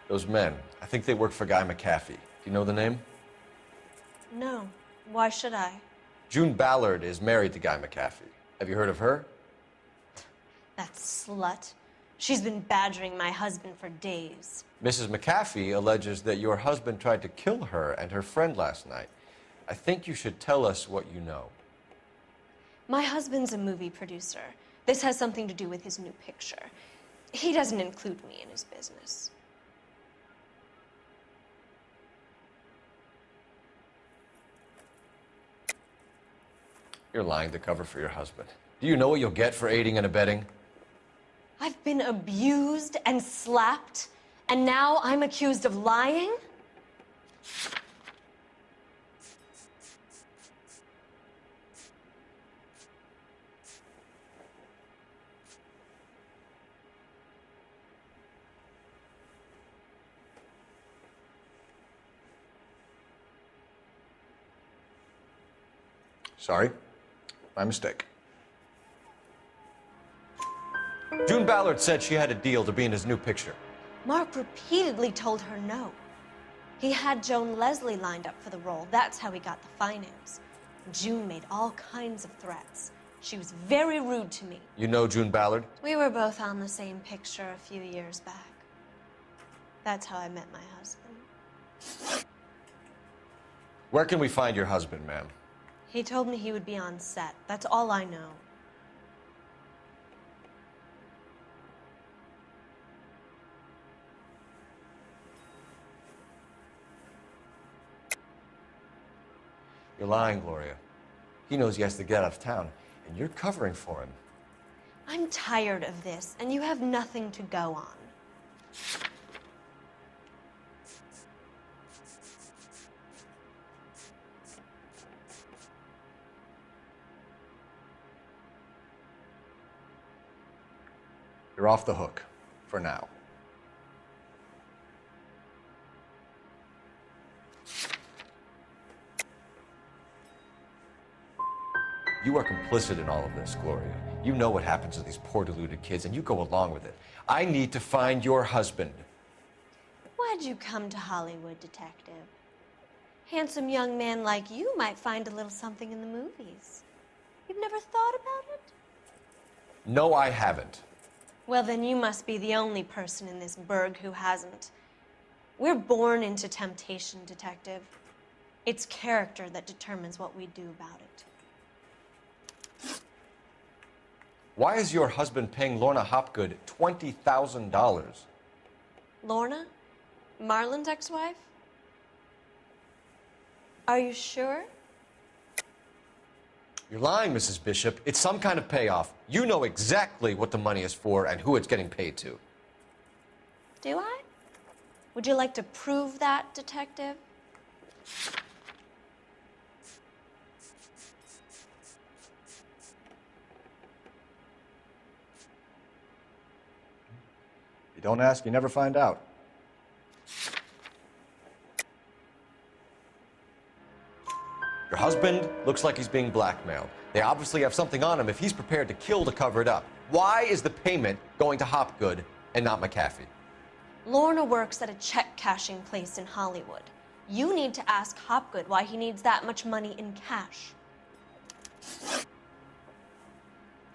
Those men, I think they work for Guy McAfee. Do you know the name? No. Why should I? June Ballard is married to Guy McAfee. Have you heard of her? That slut. She's been badgering my husband for days. Mrs. McAfee alleges that your husband tried to kill her and her friend last night. I think you should tell us what you know. My husband's a movie producer. This has something to do with his new picture. He doesn't include me in his business. You're lying to cover for your husband. Do you know what you'll get for aiding and abetting? I've been abused and slapped, and now I'm accused of lying? Sorry, my mistake. June Ballard said she had a deal to be in his new picture. Mark repeatedly told her no. He had Joan Leslie lined up for the role. That's how he got the finance. June made all kinds of threats. She was very rude to me. You know June Ballard? We were both on the same picture a few years back. That's how I met my husband. Where can we find your husband, ma'am? He told me he would be on set. That's all I know. You're lying, Gloria. He knows he has to get out of town, and you're covering for him. I'm tired of this, and you have nothing to go on. You're off the hook, for now. You are complicit in all of this, Gloria. You know what happens to these poor deluded kids, and you go along with it. I need to find your husband. Why'd you come to Hollywood, detective? Handsome young man like you might find a little something in the movies. You've never thought about it? No, I haven't. Well, then you must be the only person in this burg who hasn't. We're born into temptation, detective. It's character that determines what we do about it. Why is your husband paying Lorna Hopgood $20,000? Lorna? Marlon's ex-wife? Are you sure? You're lying, Mrs. Bishop. It's some kind of payoff. You know exactly what the money is for and who it's getting paid to. Do I? Would you like to prove that, detective? You don't ask, you never find out. Your husband looks like he's being blackmailed. They obviously have something on him if he's prepared to kill to cover it up. Why is the payment going to Hopgood and not McAfee? Lorna works at a check-cashing place in Hollywood. You need to ask Hopgood why he needs that much money in cash.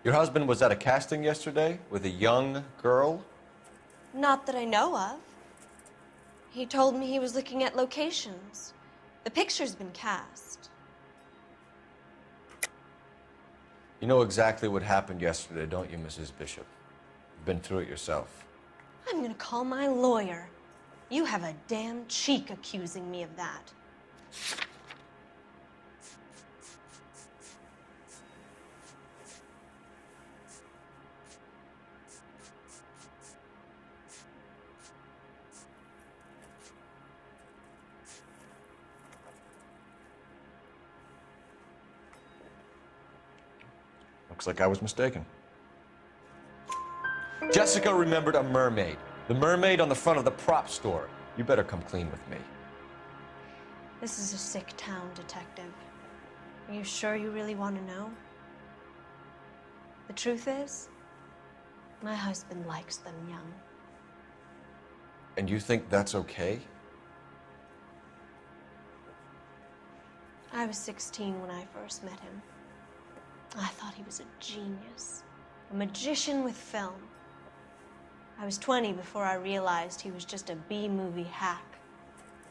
Your husband was at a casting yesterday with a young girl? Not that I know of. He told me he was looking at locations. The picture's been cast. You know exactly what happened yesterday, don't you, Mrs. Bishop? You've been through it yourself. I'm gonna call my lawyer. You have a damn cheek accusing me of that. Looks like I was mistaken. Jessica remembered a mermaid. The mermaid on the front of the prop store. You better come clean with me. This is a sick town, detective. Are you sure you really want to know? The truth is, my husband likes them young. And you think that's okay? I was 16 when I first met him. I thought he was a genius, a magician with film. I was 20 before I realized he was just a B-movie hack.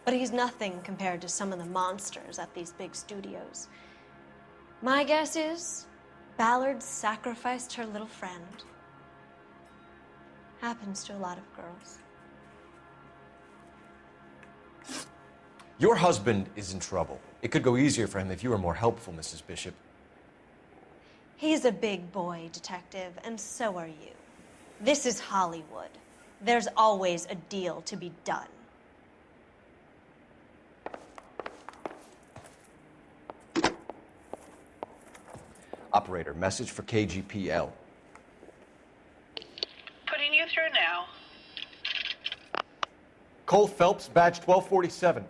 But he's nothing compared to some of the monsters at these big studios. My guess is Ballard sacrificed her little friend. Happens to a lot of girls. Your husband is in trouble. It could go easier for him if you were more helpful, Mrs. Bishop. He's a big boy, Detective, and so are you. This is Hollywood. There's always a deal to be done. Operator, message for KGPL. Putting you through now. Cole Phelps, badge 1247.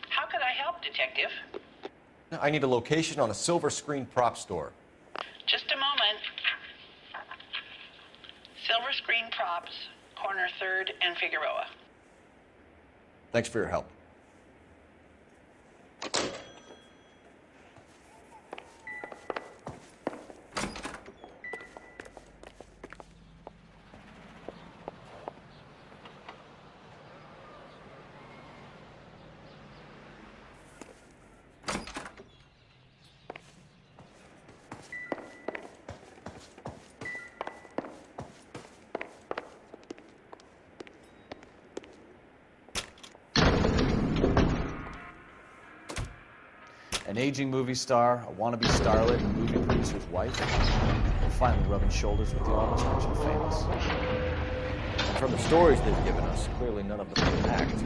How can I help, Detective? I need a location on a silver screen prop store. Just a moment. Silver Screen Props, corner 3rd and Figueroa. Thanks for your help. An aging movie star, a wannabe starlet, and movie producer's wife. They're finally rubbing shoulders with the almost rich and famous. And from the stories they've given us, clearly none of them can act.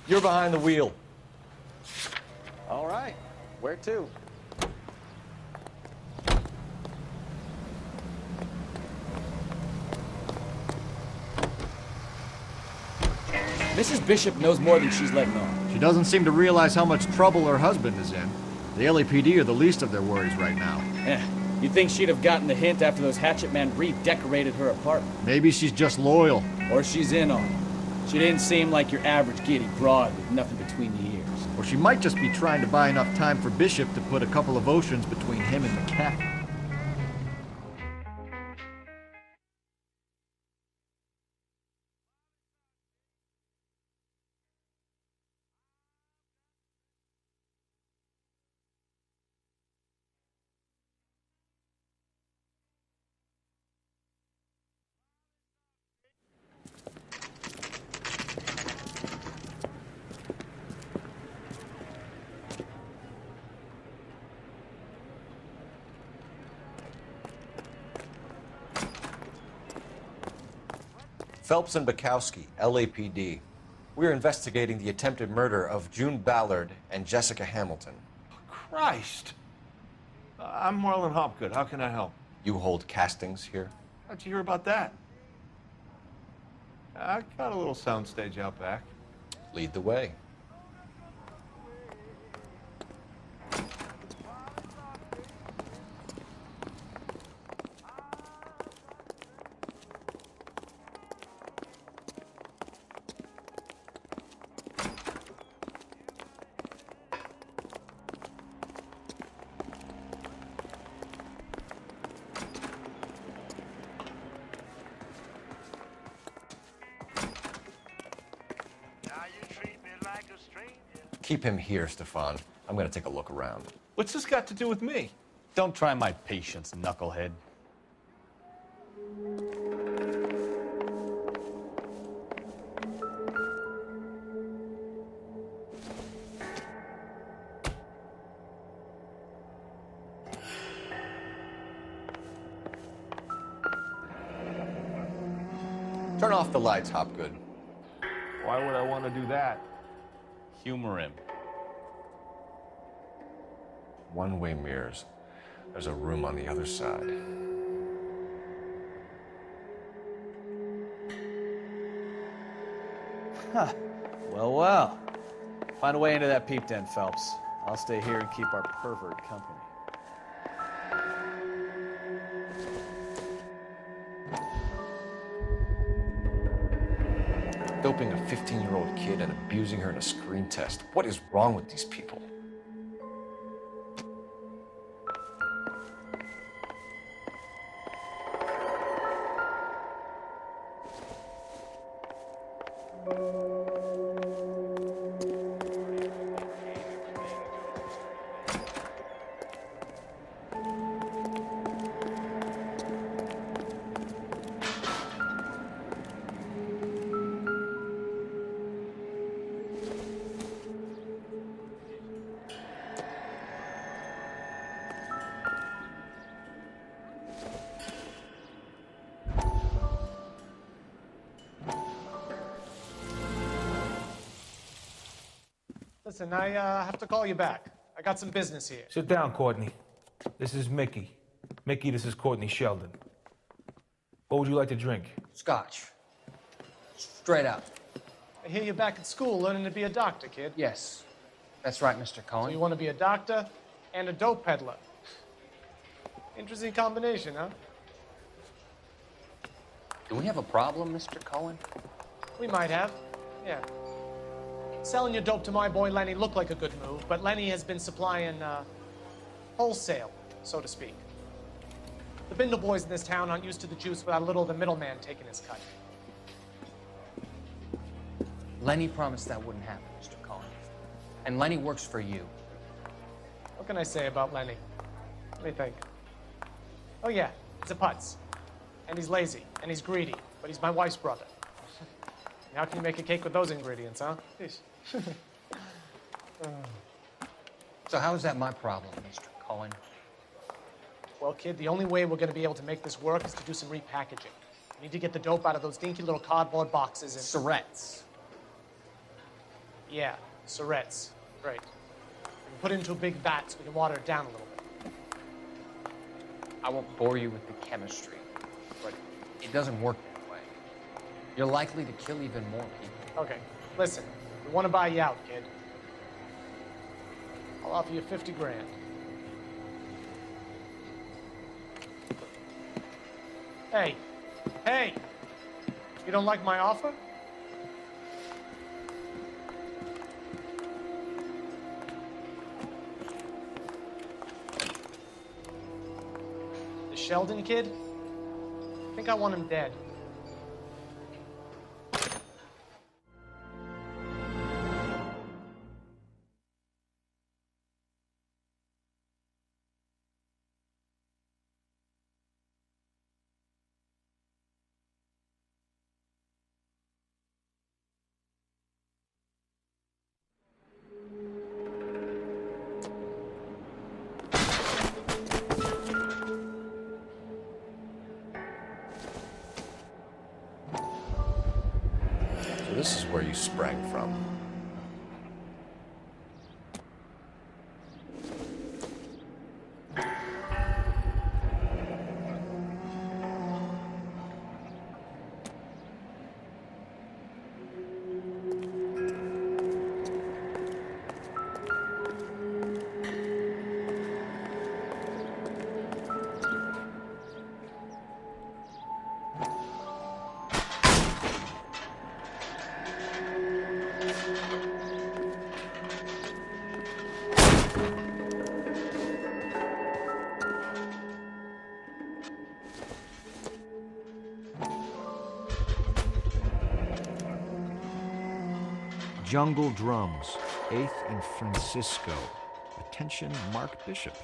You're behind the wheel. All right, where to? Mrs. Bishop knows more than she's letting on. She doesn't seem to realize how much trouble her husband is in. The LAPD are the least of their worries right now. You'd think she'd have gotten the hint after those hatchet men redecorated her apartment. Maybe she's just loyal. Or she's in on it. She didn't seem like your average giddy broad with nothing between the ears. Or she might just be trying to buy enough time for Bishop to put a couple of oceans between him and McAfee. Phelps and Bukowski, LAPD. We're investigating the attempted murder of June Ballard and Jessica Hamilton. Christ! I'm Marlon Hopgood. How can I help? You hold castings here? How'd you hear about that? I got a little soundstage out back. Lead the way. Keep him here, Stefan. I'm gonna take a look around. What's this got to do with me? Don't try my patience, knucklehead. Turn off the lights, Hopgood. Why would I want to do that? Humor him. One-way mirrors. There's a room on the other side. Huh. Well, well. Find a way into that peep den, Phelps. I'll stay here and keep our pervert company. Doping a 15-year-old kid and abusing her in a screen test. What is wrong with these people? Listen, I have to call you back. I got some business here. Sit down, Courtney. This is Mickey. Mickey, this is Courtney Sheldon. What would you like to drink? Scotch. Straight up. I hear you're back at school learning to be a doctor, kid. Yes. That's right, Mr. So Cohen. you want to be a doctor and a dope peddler. Interesting combination, huh? Do we have a problem, Mr. Cohen? We might have. Yeah. Selling your dope to my boy Lenny looked like a good move, but Lenny has been supplying, wholesale, so to speak. The Bindle boys in this town aren't used to the juice without a little of the middleman taking his cut. Lenny promised that wouldn't happen, Mr. Cohen. And Lenny works for you. What can I say about Lenny? Let me think. Oh yeah, he's a putz. And he's lazy, and he's greedy, but he's my wife's brother. How can you make a cake with those ingredients, huh? Jeez. So how is that my problem, Mr. Cohen? Well, kid, the only way we're going to be able to make this work is to do some repackaging. We need to get the dope out of those dinky little cardboard boxes and... Surrettes. Yeah, Surrettes. Great. We can put it into a big vat so we can water it down a little bit. I won't bore you with the chemistry, but it doesn't work that way. You're likely to kill even more people. Okay, listen. We want to buy you out, kid. I'll offer you 50 grand. Hey. Hey! You don't like my offer? The Sheldon kid? I think I want him dead. This is where you sprang from. Jungle Drums, 8th and Francisco. Attention, Mark Bishop.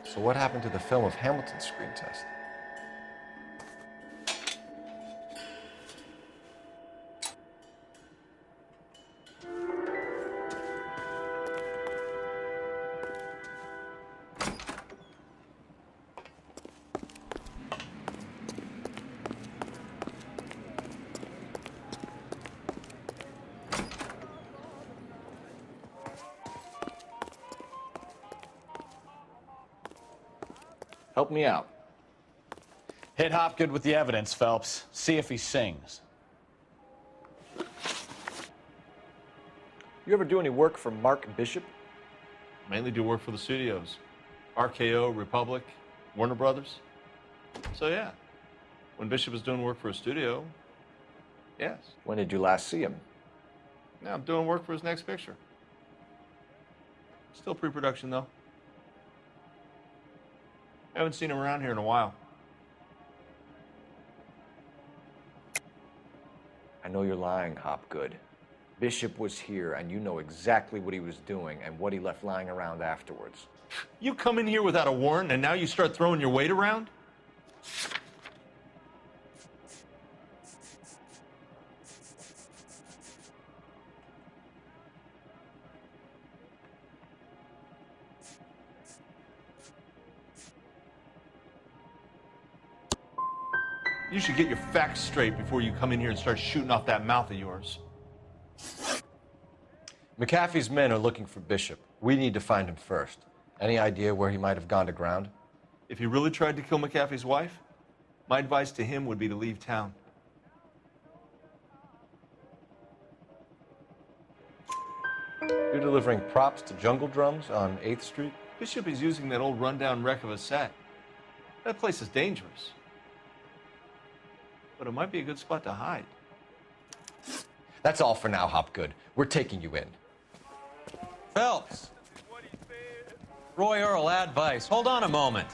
So what happened to the film of Hamilton's screen test? Help me out. Hit Hopgood with the evidence, Phelps. See if he sings. You ever do any work for Mark Bishop? Mainly do work for the studios. RKO, Republic, Warner Brothers. So yeah, when Bishop was doing work for a studio, yes. When did you last see him? Now I'm doing work for his next picture. Still pre-production though. Haven't seen him around here in a while. I know you're lying, Hopgood. Bishop was here, and you know exactly what he was doing and what he left lying around afterwards. You come in here without a warrant, and now you start throwing your weight around? You should get your facts straight before you come in here and start shooting off that mouth of yours. McAfee's men are looking for Bishop. We need to find him first. Any idea where he might have gone to ground? If he really tried to kill McAfee's wife, my advice to him would be to leave town. You're delivering props to Jungle Drums on 8th Street? Bishop is using that old rundown wreck of a set. That place is dangerous. But it might be a good spot to hide. That's all for now, Hopgood. We're taking you in. Phelps. Roy Earl, advice. Hold on a moment.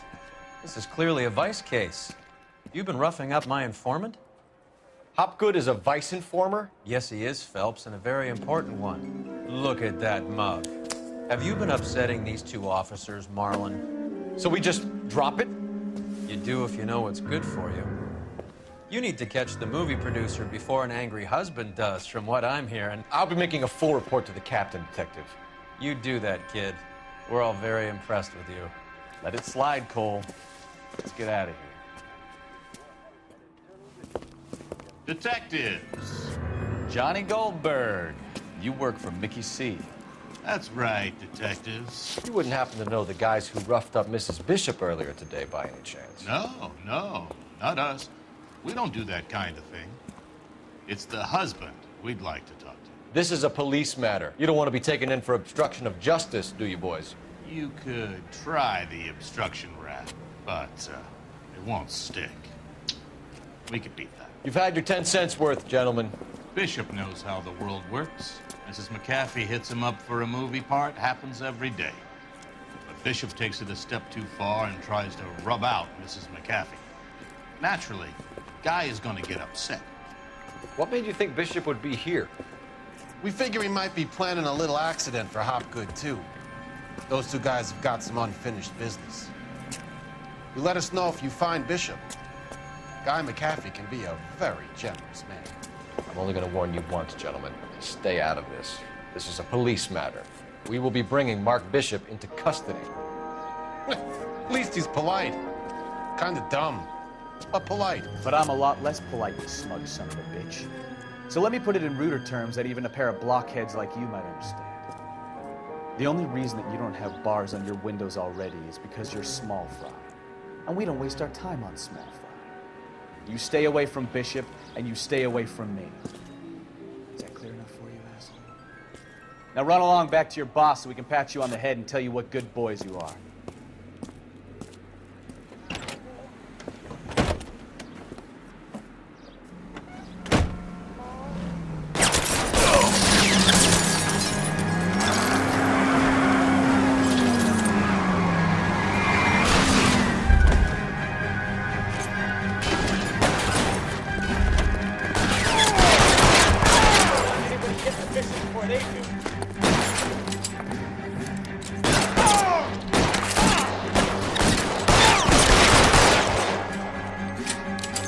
This is clearly a vice case. You've been roughing up my informant? Hopgood is a vice informer? Yes, he is, Phelps, and a very important one. Look at that mug. Have you been upsetting these two officers, Marlin? So we just drop it? You do if you know what's good for you. You need to catch the movie producer before an angry husband does, from what I'm hearing. I'll be making a full report to the captain, Detective. You do that, kid. We're all very impressed with you. Let it slide, Cole. Let's get out of here. Detectives. Johnny Goldberg. You work for Mickey C. That's right, detectives. You wouldn't happen to know the guys who roughed up Mrs. Bishop earlier today by any chance? No, not us. We don't do that kind of thing. It's the husband we'd like to talk to. This is a police matter. You don't want to be taken in for obstruction of justice, do you, boys? You could try the obstruction rap, but it won't stick. We could beat that. You've had your 10 cents worth, gentlemen. Bishop knows how the world works. Mrs. McAfee hits him up for a movie part, happens every day. But Bishop takes it a step too far and tries to rub out Mrs. McAfee. Naturally, Guy is going to get upset. What made you think Bishop would be here? We figure he might be planning a little accident for Hopgood, too. Those two guys have got some unfinished business. You let us know if you find Bishop. Guy McAfee can be a very generous man. I'm only going to warn you once, gentlemen. Stay out of this. This is a police matter. We will be bringing Mark Bishop into custody. At least he's polite. Kind of dumb, but polite. But I'm a lot less polite, you smug son of a bitch. So let me put it in ruder terms that even a pair of blockheads like you might understand. The only reason that you don't have bars on your windows already is because you're small fry. And we don't waste our time on small fry. You stay away from Bishop, and you stay away from me. Is that clear enough for you, asshole? Now run along back to your boss so we can pat you on the head and tell you what good boys you are.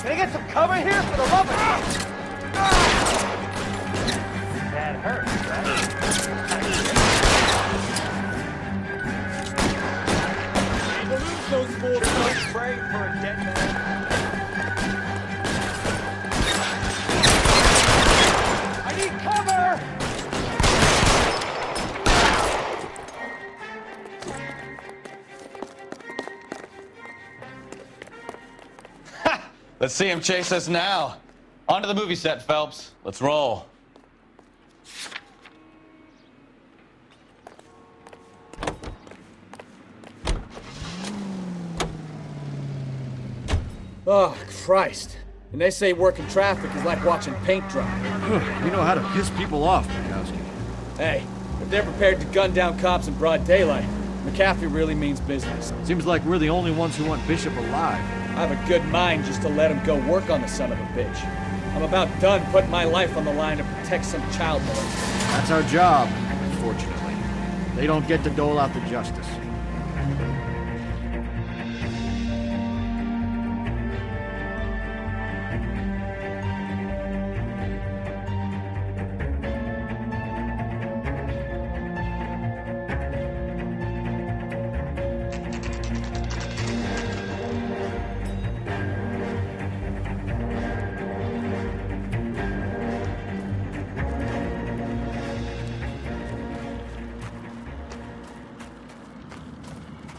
Can I get some cover here for the love of God? That hurts, right? Balloons those fools don't spray for a dead man. I need cover! Let's see him chase us now. On to the movie set, Phelps. Let's roll. Oh, Christ. And they say working traffic is like watching paint dry. You know how to piss people off, Mikowski. Hey, if they're prepared to gun down cops in broad daylight, McAfee really means business. Seems like we're the only ones who want Bishop alive. I have a good mind just to let him go work on the son of a bitch. I'm about done putting my life on the line to protect some child molester. That's our job, unfortunately. They don't get to dole out the justice.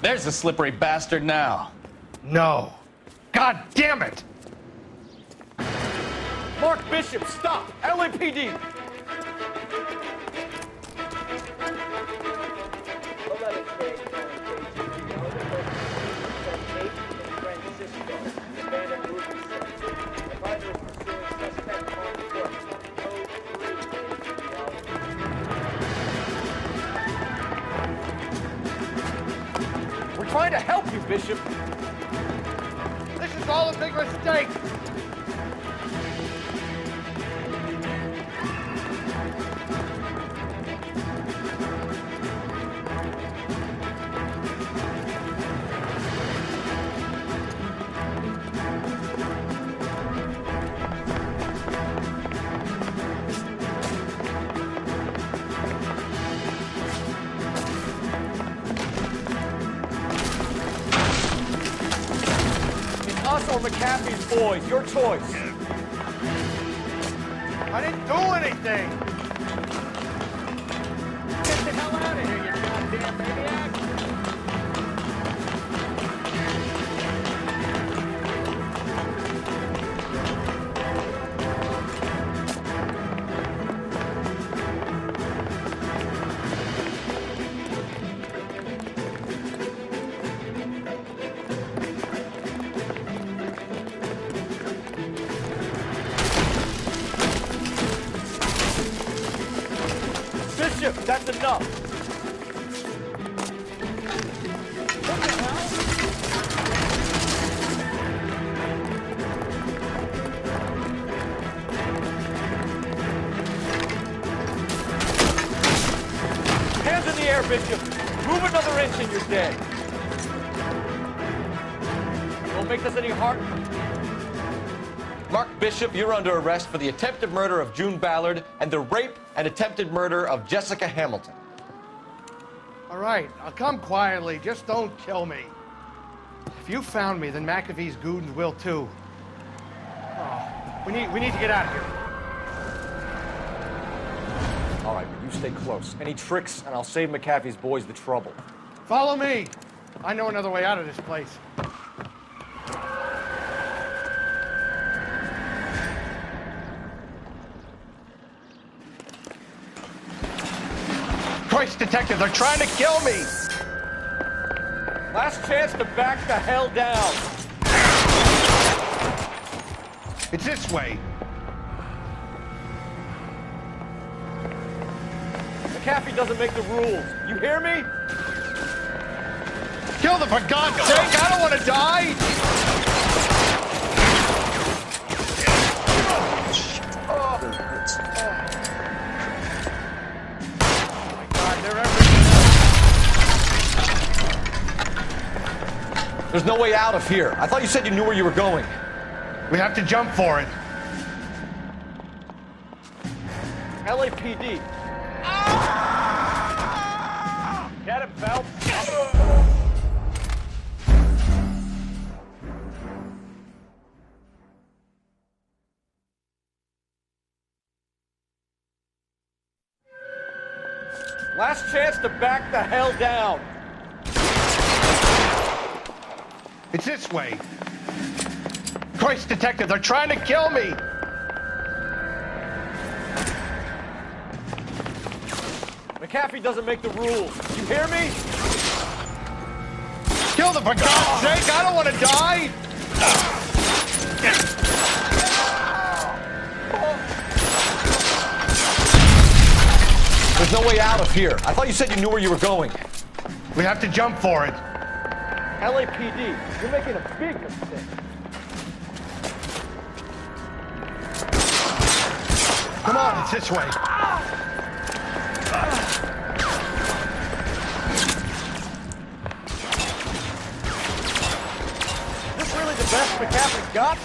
There's the slippery bastard now. No. God damn it! Mark Bishop, stop! LAPD! Trying to help you, Bishop. This is all a big mistake. Us or McAfee's boys, your choice. I didn't do anything. Get the hell out of here, you goddamn maniac. Bishop, that's enough. What the hell? Hands in the air, Bishop. Move another inch and you're dead. Won't make this any harder. Mark Bishop, you're under arrest for the attempted murder of June Ballard and the rape and attempted murder of Jessica Hamilton. All right, I'll come quietly. Just don't kill me. If you found me, then McAfee's goons will too. Oh, we need to get out of here. All right, but you stay close. Any tricks, and I'll save McAfee's boys the trouble. Follow me. I know another way out of this place. Christ, detective, they're trying to kill me! Last chance to back the hell down. It's this way. McAfee doesn't make the rules. You hear me? Kill them, for God's sake! I don't want to die! There's no way out of here. I thought you said you knew where you were going. We have to jump for it. LAPD. Get him, Phelps. Last chance to back the hell down. It's this way. Christ, detective, they're trying to kill me! McAfee doesn't make the rules. You hear me? Kill them, for God's sake! I don't want to die! There's no way out of here. I thought you said you knew where you were going. We have to jump for it. LAPD, you're making a big mistake. Come on, it's this way. Is this really the best McAfee's got?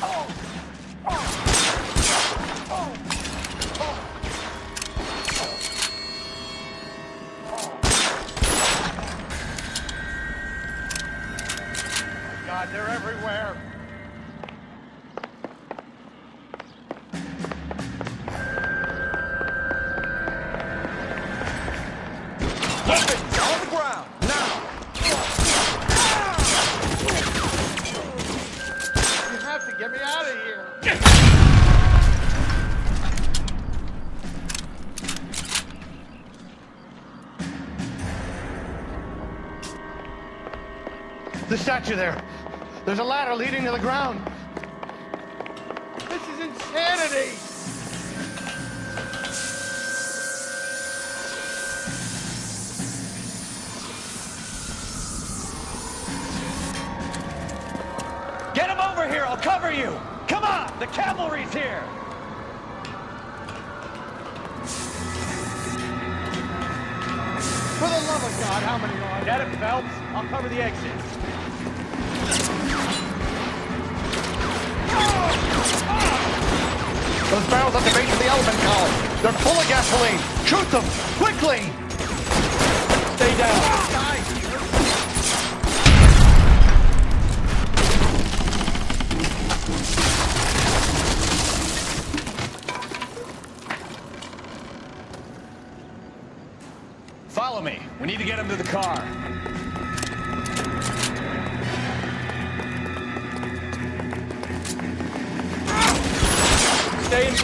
God, they're everywhere. Weapons on the ground, now! You have to get me out of here. The statue there. There's a ladder leading to the ground. This is insanity! Get him over here, I'll cover you! Come on, the cavalry's here! For the love of God, how many are there? Get it, Phelps. I'll cover the exit. Those barrels at the base of the elephant column. They're full of gasoline. Shoot them! Quickly! Stay down. Follow me. We need to get him to the car. Stay in.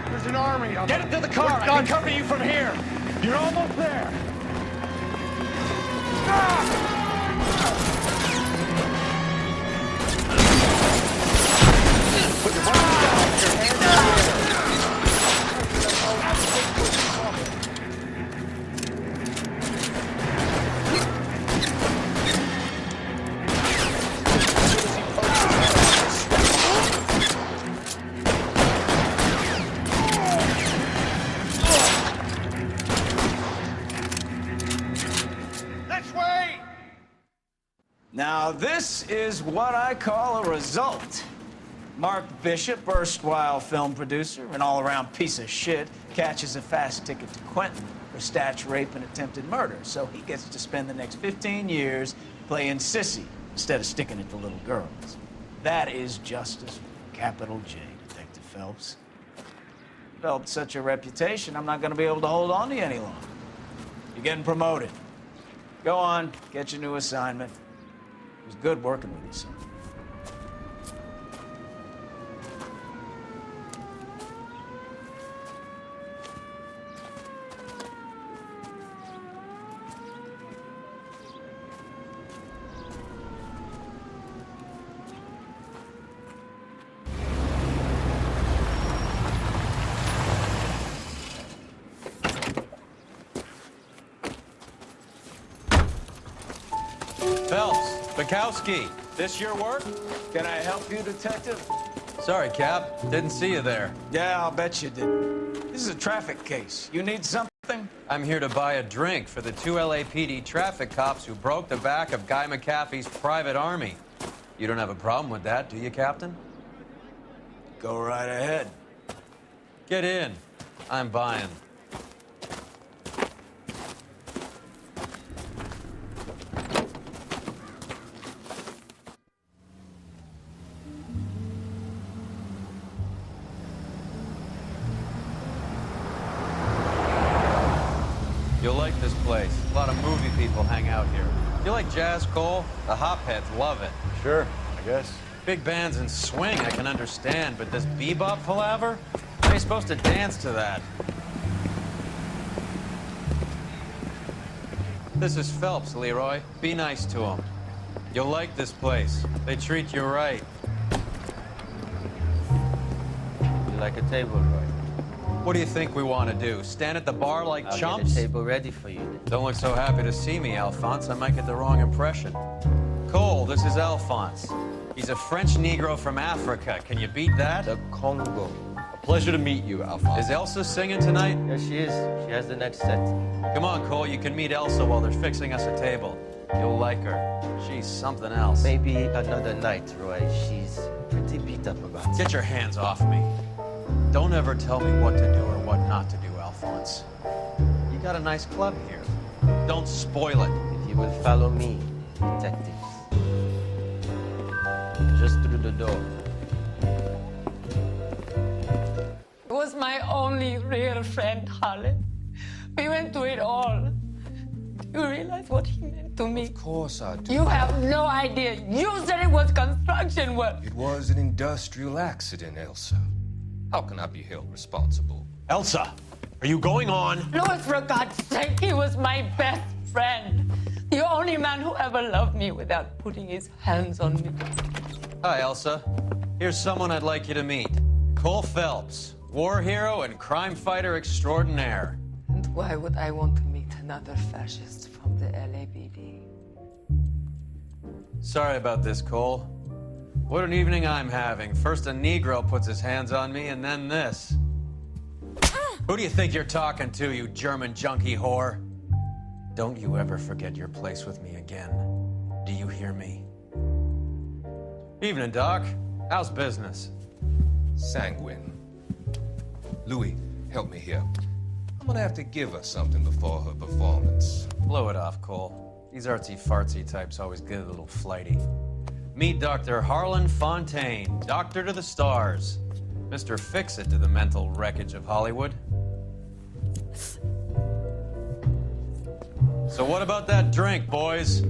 There's an army. Get him to the car. I can cover you from here. You're almost there. Put your weapons down. Your hands in the air. Now, this is what I call a result. Mark Bishop, erstwhile film producer and all-around piece of shit, catches a fast ticket to Quentin for statch, rape, and attempted murder. So he gets to spend the next 15 years playing sissy instead of sticking it to little girls. That is justice, capital J, Detective Phelps. Developed such a reputation, I'm not going to be able to hold on to you any longer. You're getting promoted. Go on, get your new assignment. It was good working with you, son. Phelps, Bukowski, this your work? Can I help you, Detective? Sorry, Cap. Didn't see you there. Yeah, I'll bet you did. This is a traffic case. You need something? I'm here to buy a drink for the 2 LAPD traffic cops who broke the back of Guy McAfee's private army. You don't have a problem with that, do you, Captain? Go right ahead. Get in. I'm buying. You'll like this place. A lot of movie people hang out here. You like jazz, Cole? The hopheads love it. Sure, I guess. Big bands and swing I can understand, but this bebop palaver? How are you supposed to dance to that? This is Phelps, Leroy. Be nice to him. You'll like this place. They treat you right. You like a table, Roy? What do you think we want to do? Stand at the bar like I'll chumps? get a table ready for you. Don't look so happy to see me, Alphonse. I might get the wrong impression. Cole, this is Alphonse. He's a French Negro from Africa. Can you beat that? The Congo. A pleasure to meet you, Alphonse. Is Elsa singing tonight? Yes, she is. She has the next set. Come on, Cole. You can meet Elsa while they're fixing us a table. You'll like her. She's something else. Maybe another night, Roy. She's pretty beat up about it. Get your hands off me. Don't ever tell me what to do or what not to do, Alphonse. You got a nice club here. Don't spoil it. If you will follow me, detectives. Just through the door. He was my only real friend, Harlan. We went through it all. Do you realize what he meant to me? Of course I do. You have no idea. You said it was construction work. It was an industrial accident, Elsa. How can I be held responsible? Elsa, are you going on? Louis, for God's sake, he was my best friend. The only man who ever loved me without putting his hands on me. Hi, Elsa. Here's someone I'd like you to meet. Cole Phelps, war hero and crime fighter extraordinaire. And why would I want to meet another fascist from the LAPD? Sorry about this, Cole. What an evening I'm having. First a Negro puts his hands on me, and then this. Who do you think you're talking to, you German junkie whore? Don't you ever forget your place with me again. Do you hear me? Evening, Doc. How's business? Sanguine. Louis, help me here. I'm gonna have to give her something before her performance. Blow it off, Cole. These artsy-fartsy types always get a little flighty. Meet Dr. Harlan Fontaine, doctor to the stars. Mr. Fix-It to the mental wreckage of Hollywood. So what about that drink, boys?